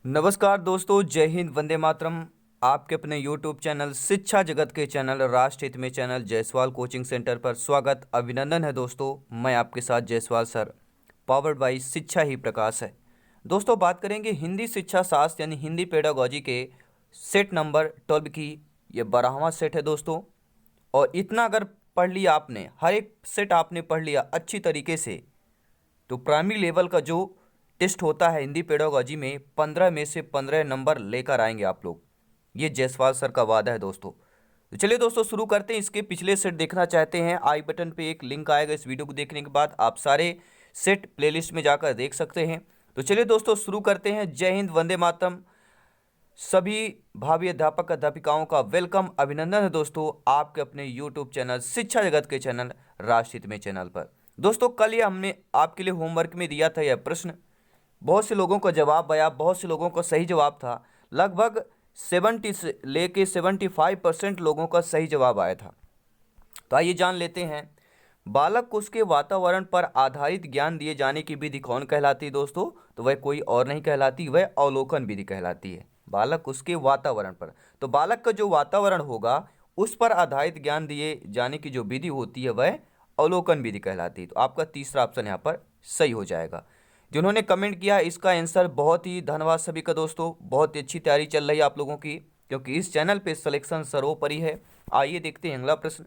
नमस्कार दोस्तों, जय हिंद, वंदे मातरम। आपके अपने YouTube चैनल शिक्षा जगत के चैनल राष्ट्र हित में चैनल जायसवाल कोचिंग सेंटर पर स्वागत अभिनंदन है। दोस्तों मैं आपके साथ जायसवाल सर, पावर्ड बाय शिक्षा ही प्रकाश है। दोस्तों बात करेंगे हिंदी शिक्षा शास्त्र यानी हिंदी पेडागोजी के सेट नंबर 12 की। ये 12वां सेट है दोस्तों। और इतना अगर पढ़ लिया आपने, हर एक सेट आपने पढ़ लिया अच्छी तरीके से, तो प्राइमरी लेवल का जो टेस्ट होता है हिंदी पेडागोजी में 15 में से 15 नंबर लेकर आएंगे आप लोग। ये जायसवाल सर का वादा है दोस्तों। तो चलिए दोस्तों शुरू करते हैं। इसके पिछले सेट देखना चाहते हैं, आई बटन पे एक लिंक आएगा। इस वीडियो को देखने के बाद आप सारे सेट प्लेलिस्ट में जाकर देख सकते हैं। तो चलिए दोस्तों शुरू करते हैं। जय हिंद, वंदे मातरम। सभी भावी अध्यापक अध्यापिकाओं का वेलकम, अभिनंदन है दोस्तों आपके अपने यूट्यूब चैनल शिक्षा जगत के चैनल राष्ट्रहित में चैनल पर। दोस्तों कल ये हमने आपके लिए होमवर्क में दिया था यह प्रश्न। बहुत से लोगों का जवाब आया, बहुत से लोगों का सही जवाब था। लगभग 70 से लेके 75% लोगों का सही जवाब आया था। तो आइए जान लेते हैं, बालक को उसके वातावरण पर आधारित ज्ञान दिए जाने की विधि कौन कहलाती है दोस्तों? तो वह कोई और नहीं कहलाती, वह अवलोकन विधि कहलाती है। बालक उसके वातावरण पर, तो बालक का जो वातावरण होगा उस पर आधारित ज्ञान दिए जाने की जो विधि होती है वह अवलोकन विधि कहलाती है। तो आपका तीसरा ऑप्शन यहाँ पर सही हो जाएगा। जिन्होंने कमेंट किया इसका आंसर, बहुत ही धन्यवाद सभी का दोस्तों। बहुत ही अच्छी तैयारी चल रही है आप लोगों की, क्योंकि इस चैनल पे सिलेक्शन सर्वोपरि है। आइए देखते हैं अगला प्रश्न।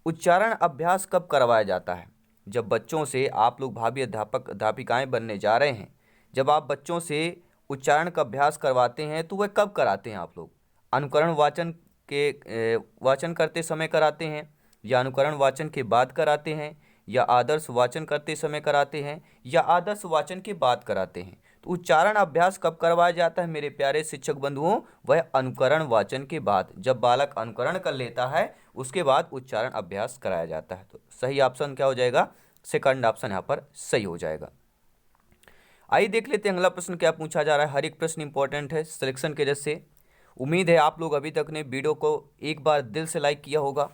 उच्चारण अभ्यास कब करवाया जाता है? जब बच्चों से, आप लोग भावी अध्यापक अध्यापिकाएं बनने जा रहे हैं, जब आप बच्चों से उच्चारण का अभ्यास करवाते हैं तो वह कब कराते हैं आप लोग? अनुकरण वाचन के वाचन करते समय कराते हैं, या अनुकरण वाचन के बाद कराते हैं, या आदर्श वाचन करते समय कराते हैं, या आदर्श वाचन के बाद कराते हैं? तो उच्चारण अभ्यास कब करवाया जाता है मेरे प्यारे शिक्षक बंधुओं? वह अनुकरण वाचन के बाद, जब बालक अनुकरण कर लेता है उसके बाद उच्चारण अभ्यास कराया जाता है। तो सही ऑप्शन क्या हो जाएगा? सेकंड ऑप्शन यहाँ पर सही हो जाएगा। आइए देख लेते हैं अगला प्रश्न क्या पूछा जा रहा है। हर एक प्रश्न इंपॉर्टेंट है सिलेक्शन के वजह से। उम्मीद है आप लोग अभी तक ने वीडियो को एक बार दिल से लाइक किया होगा।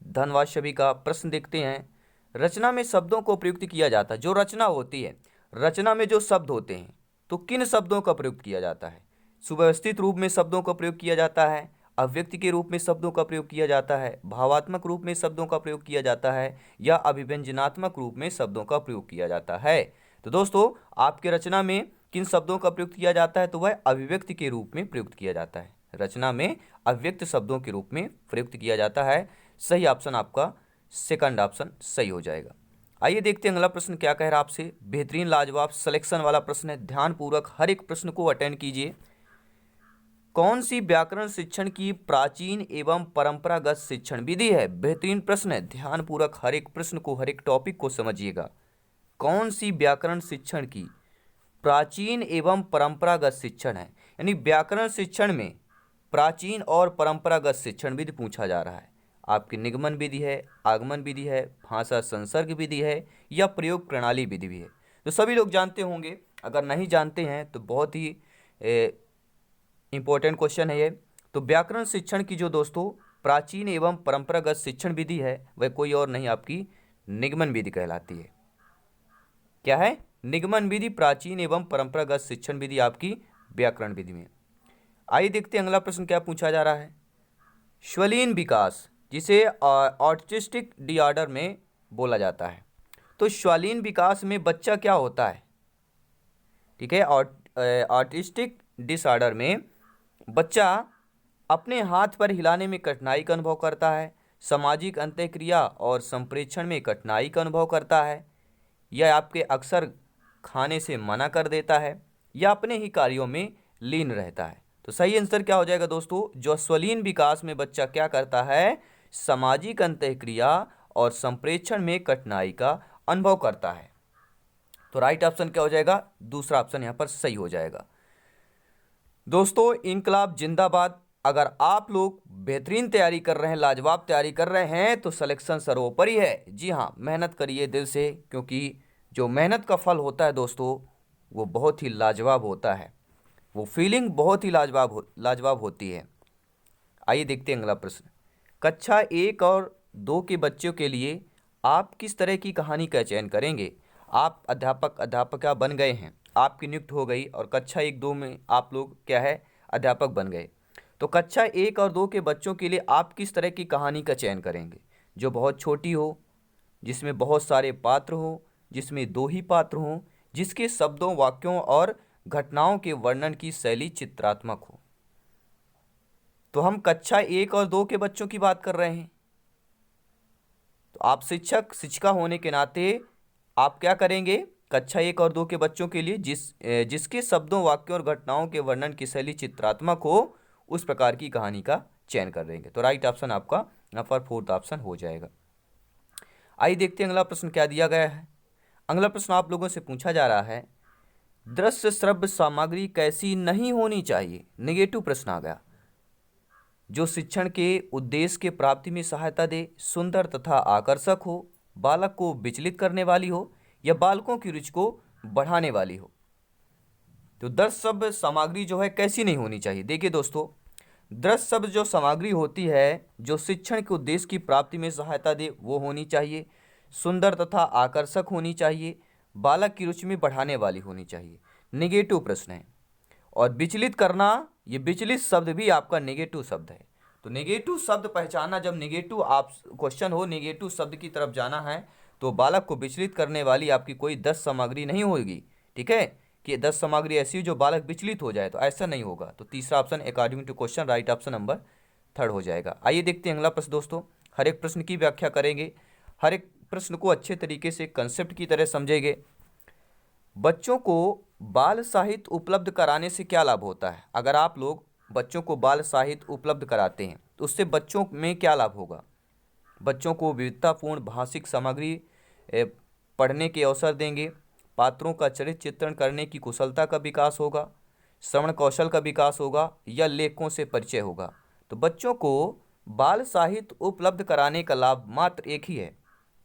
धन्यवाद सभी का। प्रश्न देखते हैं। रचना में शब्दों को प्रयुक्त किया जाता है। जो रचना होती है, रचना में जो शब्द होते हैं, तो किन शब्दों का प्रयोग किया जाता है? सुव्यवस्थित रूप में शब्दों का प्रयोग किया जाता है, अव्यक्ति के रूप में शब्दों का प्रयोग किया जाता है, भावात्मक रूप में शब्दों का प्रयोग किया जाता है, या अभिव्यंजनात्मक रूप में शब्दों का प्रयोग किया जाता है? तो दोस्तों आपके रचना में किन शब्दों का प्रयोग किया जाता है? तो वह अभिव्यक्ति के रूप में प्रयुक्त किया जाता है। रचना में अव्यक्त शब्दों के रूप में प्रयुक्त किया जाता है। सही ऑप्शन आपका सेकंड ऑप्शन सही हो जाएगा। आइए देखते हैं अगला प्रश्न क्या कह रहा है आपसे। बेहतरीन लाजवाब सिलेक्शन वाला प्रश्न है, ध्यानपूर्वक हर एक प्रश्न को अटेंड कीजिए। कौन सी व्याकरण शिक्षण की प्राचीन एवं परंपरागत शिक्षण विधि है? बेहतरीन प्रश्न है, ध्यानपूर्वक हर एक प्रश्न को, हर एक टॉपिक को समझिएगा। कौन सी व्याकरण शिक्षण की प्राचीन एवं परंपरागत शिक्षण है? यानी व्याकरण शिक्षण में प्राचीन और परंपरागत शिक्षण विधि पूछा जा रहा है। आपकी निगमन विधि है, आगमन विधि है, भाषा संसर्ग विधि है, या प्रयोग प्रणाली विधि भी है? तो सभी लोग जानते होंगे। अगर नहीं जानते हैं तो बहुत ही इंपॉर्टेंट क्वेश्चन है ये। तो व्याकरण शिक्षण की जो दोस्तों प्राचीन एवं परंपरागत शिक्षण विधि है वह कोई और नहीं, आपकी निगमन विधि कहलाती है। क्या है? निगमन विधि प्राचीन एवं परंपरागत शिक्षण विधि आपकी व्याकरण विधि में। आइए देखते हैं अगला प्रश्न क्या पूछा जा रहा है। श्वलीन विकास, जिसे ऑटिस्टिक डिसऑर्डर में बोला जाता है, तो श्वलीन विकास में बच्चा क्या होता है? ठीक है, ऑटिस्टिक डिसऑर्डर में बच्चा अपने हाथ पर हिलाने में कठिनाई का अनुभव करता है, सामाजिक अंतःक्रिया और संप्रेषण में कठिनाई का अनुभव करता है, यह आपके अक्सर खाने से मना कर देता है, या अपने ही कार्यों में लीन रहता है? तो सही आंसर क्या हो जाएगा दोस्तों? जो स्वलीन विकास में बच्चा क्या करता है? सामाजिक अंतःक्रिया और संप्रेषण में कठिनाई का अनुभव करता है। तो राइट ऑप्शन क्या हो जाएगा? दूसरा ऑप्शन यहाँ पर सही हो जाएगा। दोस्तों इनकलाब जिंदाबाद। अगर आप लोग बेहतरीन तैयारी कर रहे हैं, लाजवाब तैयारी कर रहे हैं, तो सिलेक्शन सर्वोपरि है। जी हाँ, मेहनत करिए दिल से, क्योंकि जो मेहनत का फल होता है दोस्तों वो बहुत ही लाजवाब होता है। वो फीलिंग बहुत ही लाजवाब होती है। आइए देखते हैं अगला प्रश्न। कक्षा 1 और 2 के बच्चों के लिए आप किस तरह की कहानी का चयन करेंगे? आप अध्यापक अध्यापिका बन गए हैं, आपकी नियुक्त हो गई और कक्षा 1-2 में आप लोग क्या है अध्यापक बन गए, तो कक्षा 1 और 2 के बच्चों के लिए आप किस तरह की कहानी का चयन करेंगे? जो बहुत छोटी हो, जिसमें बहुत सारे पात्र हो, जिसमें 2 ही पात्र हों, जिसके शब्दों, वाक्यों और घटनाओं के वर्णन की शैली चित्रात्मक हो। तो हम कक्षा 1 और 2 के बच्चों की बात कर रहे हैं। तो आप शिक्षक, शिक्षिका होने के नाते आप क्या करेंगे? कक्षा 1 और 2 के बच्चों के लिए जिसके शब्दों, वाक्यों और घटनाओं के वर्णन की शैली चित्रात्मक हो, उस प्रकार की कहानी का चयन कर देंगे। तो राइट ऑप्शन आपका यहाँ पर फोर्थ ऑप्शन हो जाएगा। आइए देखते हैं अगला प्रश्न क्या दिया गया है। अगला प्रश्न आप लोगों से पूछा जा रहा है, दृश्य श्रव्य सामग्री कैसी नहीं होनी चाहिए? नेगेटिव प्रश्न आ गया। जो शिक्षण के उद्देश्य के प्राप्ति में सहायता दे, सुंदर तथा आकर्षक हो, बालक को विचलित करने वाली हो या बालकों की रुचि को बढ़ाने वाली हो। तो दृश्य श्रव्य सामग्री जो है कैसी नहीं होनी चाहिए? देखिए दोस्तों, दृश्य श्रव्य जो सामग्री होती है, जो शिक्षण के उद्देश्य की प्राप्ति में सहायता दे, वो होनी चाहिए, सुंदर तथा आकर्षक होनी चाहिए, बालक की रुचि में बढ़ाने वाली होनी चाहिए। नेगेटिव प्रश्न है। और विचलित करना, ये विचलित शब्द भी आपका नेगेटिव शब्द है। तो नेगेटिव शब्द पहचानना, जब नेगेटिव आप क्वेश्चन हो, नेगेटिव शब्द की तरफ जाना है, तो बालक को विचलित करने वाली आपकी कोई 10 सामग्री नहीं होगी। ठीक है, कि 10 सामग्री ऐसी हो जो बालक विचलित हो जाए, तो ऐसा नहीं होगा। तो तीसरा option according to question right option number 3 हो जाएगा। आइए देखते हैं अगला प्रश्न दोस्तों। हर एक प्रश्न की व्याख्या करेंगे, हर एक प्रश्न को अच्छे तरीके से कंसेप्ट की तरह समझेंगे। बच्चों को बाल साहित्य उपलब्ध कराने से क्या लाभ होता है? अगर आप लोग बच्चों को बाल साहित्य उपलब्ध कराते हैं तो उससे बच्चों में क्या लाभ होगा? बच्चों को विविधतापूर्ण भाषिक सामग्री पढ़ने के अवसर देंगे, पात्रों का चरित्र चित्रण करने की कुशलता का विकास होगा, श्रवण कौशल का विकास होगा या लेखकों से परिचय होगा। तो बच्चों को बाल साहित्य उपलब्ध कराने का लाभ मात्र एक ही है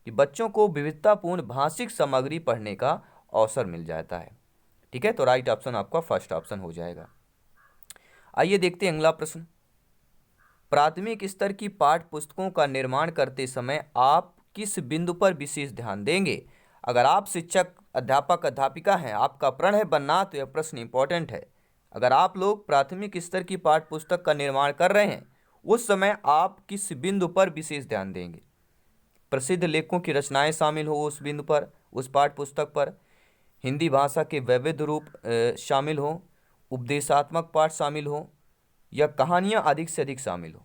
कि बच्चों को विविधतापूर्ण भाषिक सामग्री पढ़ने का अवसर मिल जाता है। ठीक है, तो राइट ऑप्शन आपका फर्स्ट ऑप्शन हो जाएगा। आइए देखते हैं अगला प्रश्न। प्राथमिक स्तर की पाठ्य पुस्तकों का निर्माण करते समय आप किस बिंदु पर विशेष ध्यान देंगे? अगर आप शिक्षक, अध्यापक, अध्यापिका हैं, आपका प्रण है बनना, तो यह प्रश्न इंपॉर्टेंट है। अगर आप लोग प्राथमिक स्तर की पाठ्य पुस्तक का निर्माण कर रहे हैं, उस समय आप किस बिंदु पर विशेष ध्यान देंगे? प्रसिद्ध लेखकों की रचनाएं शामिल हो उस बिंदु पर, उस पाठ्य पुस्तक पर, हिंदी भाषा के वैविध रूप शामिल हो, उपदेशात्मक पाठ शामिल हो या कहानियाँ अधिक से अधिक शामिल हो।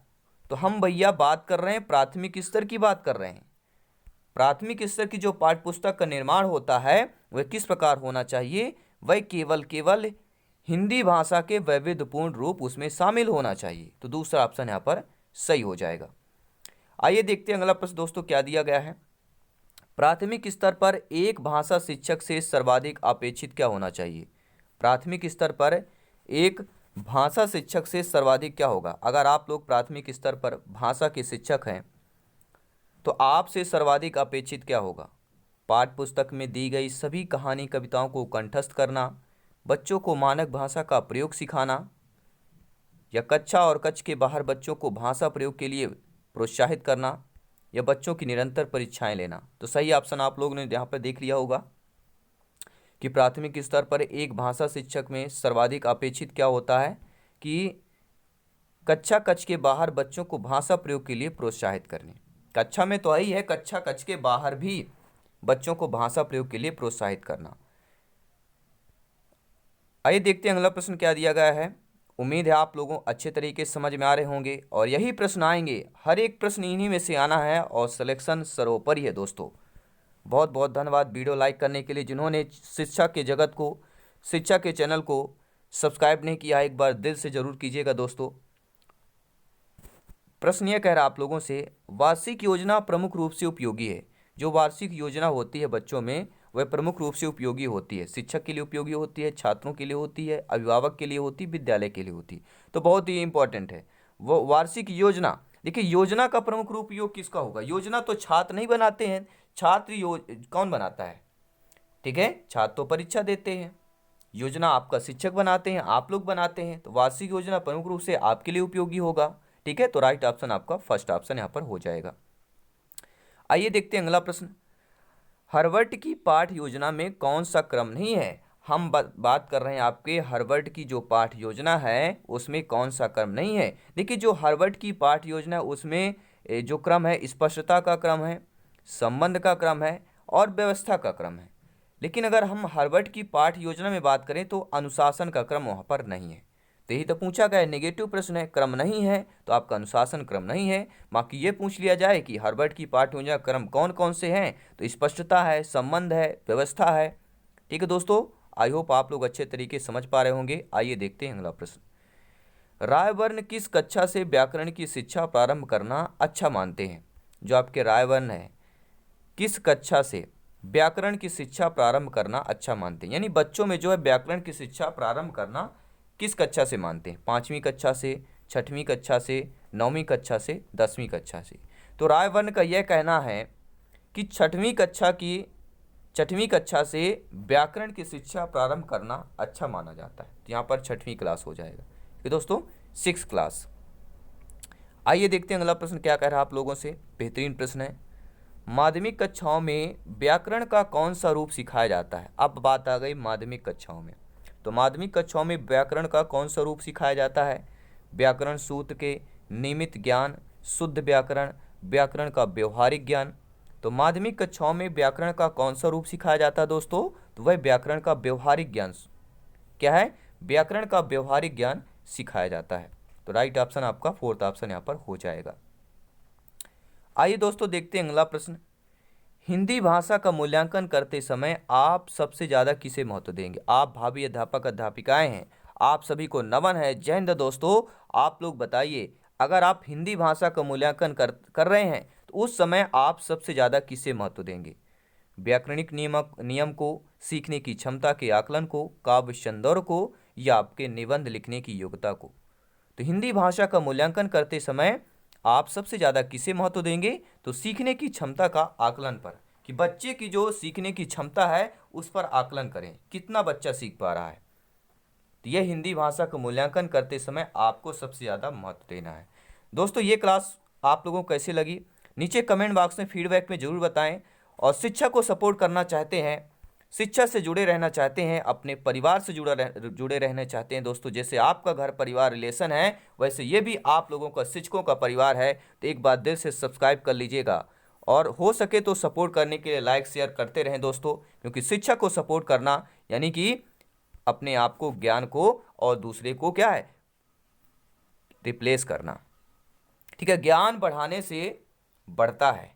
तो हम भैया बात कर रहे हैं, प्राथमिक स्तर की बात कर रहे हैं। प्राथमिक स्तर की जो पाठ्य पुस्तक का निर्माण होता है वह किस प्रकार होना चाहिए? वह केवल हिंदी भाषा के वैविध्यपूर्ण रूप उसमें शामिल होना चाहिए। तो दूसरा ऑप्शन यहाँ पर सही हो जाएगा। आइए देखते हैं अगला प्रश्न दोस्तों क्या दिया गया है। प्राथमिक स्तर पर एक भाषा शिक्षक से सर्वाधिक अपेक्षित क्या होना चाहिए? प्राथमिक स्तर पर एक भाषा शिक्षक से सर्वाधिक क्या होगा? अगर आप लोग प्राथमिक स्तर पर भाषा के शिक्षक हैं तो आपसे सर्वाधिक अपेक्षित क्या होगा? पाठ्य पुस्तक में दी गई सभी कहानी, कविताओं को कंठस्थ करना, बच्चों को मानक भाषा का प्रयोग सिखाना या कक्षा और कक्ष के बाहर बच्चों को भाषा प्रयोग के लिए प्रोत्साहित करना या बच्चों की निरंतर परीक्षाएं लेना। तो सही ऑप्शन आप लोगों ने यहाँ पर देख लिया होगा कि प्राथमिक स्तर पर एक भाषा शिक्षक में सर्वाधिक अपेक्षित क्या होता है कि कक्षा कक्ष के बाहर बच्चों को भाषा प्रयोग के लिए प्रोत्साहित करने। कक्षा में तो ही है, कक्षा कक्ष के बाहर भी बच्चों को भाषा प्रयोग के लिए प्रोत्साहित करना। आइए देखते हैं अगला प्रश्न क्या दिया गया है। उम्मीद है आप लोगों अच्छे तरीके से समझ में आ रहे होंगे और यही प्रश्न आएंगे, हर एक प्रश्न इन्हीं में से आना है और सिलेक्शन सर्वोपरि है दोस्तों। बहुत बहुत धन्यवाद वीडियो लाइक करने के लिए। जिन्होंने शिक्षा के जगत को, शिक्षा के चैनल को सब्सक्राइब नहीं किया, एक बार दिल से ज़रूर कीजिएगा दोस्तों। प्रश्न यह कह रहा आप लोगों से, वार्षिक योजना प्रमुख रूप से उपयोगी है। जो वार्षिक योजना होती है बच्चों में वह प्रमुख रूप से उपयोगी होती है। शिक्षक के लिए उपयोगी होती है, छात्रों के लिए होती है, अभिभावक के लिए होती है, विद्यालय के लिए होती है। तो बहुत ही इंपॉर्टेंट है वो वार्षिक योजना। देखिए योजना का प्रमुख रूप उपयोग किसका होगा? योजना तो छात्र नहीं बनाते हैं, कौन बनाता है? ठीक है, छात्र तो परीक्षा देते हैं, योजना आपका शिक्षक बनाते हैं, आप लोग बनाते हैं। तो वार्षिक योजना प्रमुख रूप से आपके लिए उपयोगी होगा। ठीक है, तो राइट ऑप्शन आपका फर्स्ट ऑप्शन यहाँ पर हो जाएगा। आइए देखते हैं अगला प्रश्न। हार्वर्ड की पाठ योजना में कौन सा क्रम नहीं है? हम बात कर रहे हैं आपके हार्वर्ड की जो पाठ योजना है उसमें कौन सा क्रम नहीं है। देखिए जो हार्वर्ड की पाठ योजना है उसमें जो क्रम है स्पष्टता का क्रम है, संबंध का क्रम है और व्यवस्था का क्रम है। लेकिन अगर हम हार्वर्ड की पाठ योजना में बात करें तो अनुशासन का क्रम वहाँ पर नहीं है। तो यही तो पूछा गया है, नेगेटिव प्रश्न है, क्रम नहीं है तो आपका अनुशासन क्रम नहीं है। बाकी ये पूछ लिया जाए कि हार्वर्ड की पाठ योजना क्रम कौन कौन से हैं, तो स्पष्टता है, संबंध है, व्यवस्था है। ठीक है दोस्तों, आई होप आप लोग अच्छे तरीके से समझ पा रहे होंगे। आइए देखते हैं अगला प्रश्न। रायवर्ण किस कक्षा से व्याकरण की शिक्षा प्रारंभ करना अच्छा मानते हैं? जो आपके रायवर्ण है किस कक्षा से व्याकरण की शिक्षा प्रारंभ करना अच्छा मानते हैं, यानी बच्चों में जो है व्याकरण की शिक्षा प्रारंभ करना किस कक्षा से मानते हैं? 5वीं कक्षा से, 6वीं कक्षा से, 9वीं कक्षा से, 10वीं कक्षा से। तो रायवर्ण का यह कहना है कि 6वीं कक्षा से व्याकरण की शिक्षा प्रारंभ करना अच्छा माना जाता है। तो यहाँ पर 6वीं क्लास हो जाएगा। ये दोस्तों 6 क्लास। आइए देखते हैं अगला प्रश्न क्या कह रहा है आप लोगों से। बेहतरीन प्रश्न है। माध्यमिक कक्षाओं में व्याकरण का कौन सा रूप सिखाया जाता है? अब बात आ गई माध्यमिक कक्षाओं में। तो माध्यमिक कक्षाओं में व्याकरण का कौन सा रूप सिखाया जाता है? व्याकरण सूत्र के, नियमित ज्ञान, शुद्ध व्याकरण, व्याकरण का व्यवहारिक ज्ञान। तो माध्यमिक कक्षाओं में व्याकरण का कौन सा रूप सिखाया जाता है दोस्तों? तो वह व्याकरण का व्यवहारिक ज्ञान क्या है? व्याकरण का व्यवहारिक ज्ञान सिखाया जाता है। तो राइट ऑप्शन आपका 4th ऑप्शन यहाँ पर हो जाएगा। आइए दोस्तों देखते हैं अगला प्रश्न। हिंदी भाषा का मूल्यांकन करते समय आप सबसे ज़्यादा किसे महत्व देंगे? आप भावी अध्यापक अध्यापिकाएं हैं, आप सभी को नमन है, जय हिंद दोस्तों। आप लोग बताइए, अगर आप हिंदी भाषा का मूल्यांकन कर रहे हैं तो उस समय आप सबसे ज़्यादा किसे महत्व देंगे? व्याकरणिक नियम को, सीखने की क्षमता के आकलन को, काव्य सौंदर्य को, या आपके निबंध लिखने की योग्यता को? तो हिंदी भाषा का मूल्यांकन करते समय आप सबसे ज़्यादा किसे महत्व देंगे? तो सीखने की क्षमता का आकलन पर, कि बच्चे की जो सीखने की क्षमता है उस पर आकलन करें, कितना बच्चा सीख पा रहा है। तो यह हिंदी भाषा का मूल्यांकन करते समय आपको सबसे ज़्यादा महत्व देना है। दोस्तों ये क्लास आप लोगों को कैसी लगी नीचे कमेंट बॉक्स में फीडबैक में ज़रूर बताएं। और शिक्षा को सपोर्ट करना चाहते हैं, शिक्षा से जुड़े रहना चाहते हैं, अपने परिवार से जुड़े रहना चाहते हैं दोस्तों, जैसे आपका घर परिवार रिलेशन है वैसे ये भी आप लोगों का शिक्षकों का परिवार है। तो एक बार दिल से सब्सक्राइब कर लीजिएगा और हो सके तो सपोर्ट करने के लिए लाइक शेयर करते रहें दोस्तों, क्योंकि शिक्षा को सपोर्ट करना यानी कि अपने आप को, ज्ञान को और दूसरे को क्या है, रिप्लेस करना। ठीक है, ज्ञान बढ़ाने से बढ़ता है।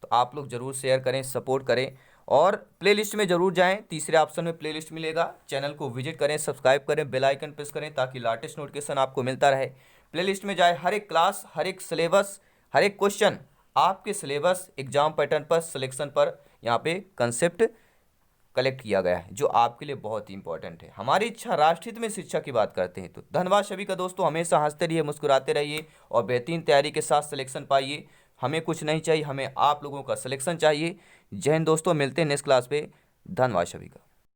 तो आप लोग जरूर शेयर करें, सपोर्ट करें और प्लेलिस्ट में जरूर जाएं। तीसरे ऑप्शन में प्लेलिस्ट मिलेगा, चैनल को विजिट करें, सब्सक्राइब करें, बेल आइकन प्रेस करें ताकि लेटेस्ट नोटिफिकेशन आपको मिलता रहे। प्लेलिस्ट में जाए, हर एक क्लास, हर एक सिलेबस, हर एक क्वेश्चन आपके सिलेबस, एग्जाम पैटर्न पर, सिलेक्शन पर यहाँ पे कंसेप्ट कलेक्ट किया गया है जो आपके लिए बहुत ही इंपॉर्टेंट है। हमारी इच्छा राष्ट्रहित में शिक्षा की बात करते हैं। तो धन्यवाद सभी का दोस्तों, हमेशा हंसते रहिए, मुस्कुराते रहिए और बेहतरीन तैयारी के साथ सिलेक्शन पाइए। हमें कुछ नहीं चाहिए, हमें आप लोगों का सिलेक्शन चाहिए। जय हिंद दोस्तों, मिलते हैं नेक्स्ट क्लास पे। धन्यवाद सभी का।